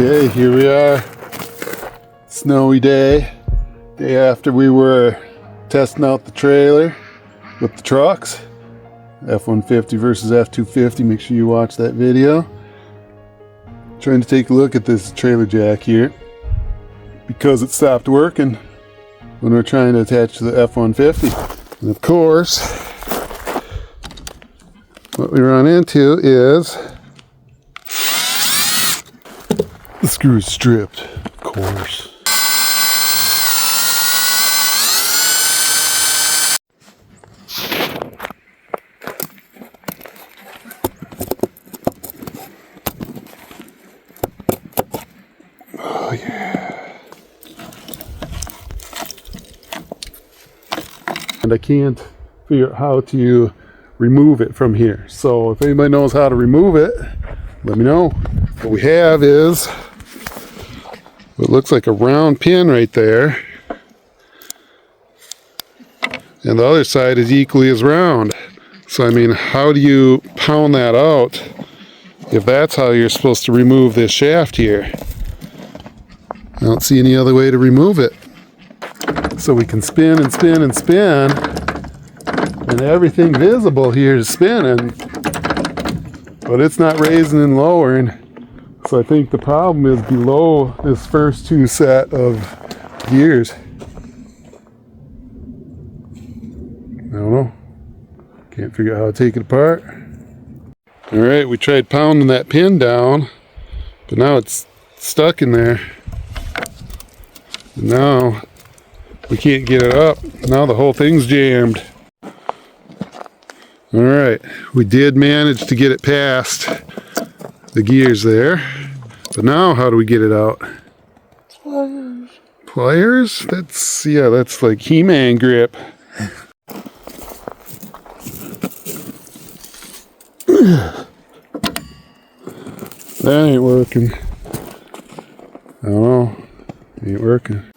Okay, here we are. Snowy day. Day after we were testing out the trailer with the trucks. F-150 versus F-250. Make sure you watch that video. Trying to take a look at this trailer jack here because it stopped working when we're trying to attach to the F-150. And of course, what we run into is the screw is stripped, of course. Oh yeah. And I can't figure out how to remove it from here. So if anybody knows how to remove it, let me know. What we have is what looks like a round pin right there, and the other side is equally as round. So I mean, how do you pound that out if that's how you're supposed to remove this shaft here? I don't see any other way to remove it. So we can spin and spin and spin, and everything visible here is spinning, but it's not raising and lowering. So I think the problem is below this first two set of gears. I don't know. Can't figure out how to take it apart. Alright, we tried pounding that pin down, but now it's stuck in there. And now we can't get it up. Now the whole thing's jammed. Alright, we did manage to get it past the gears there, but now how do we get it out? Pliers. Pliers? That's like He-Man grip. That ain't working. I don't know. Ain't working.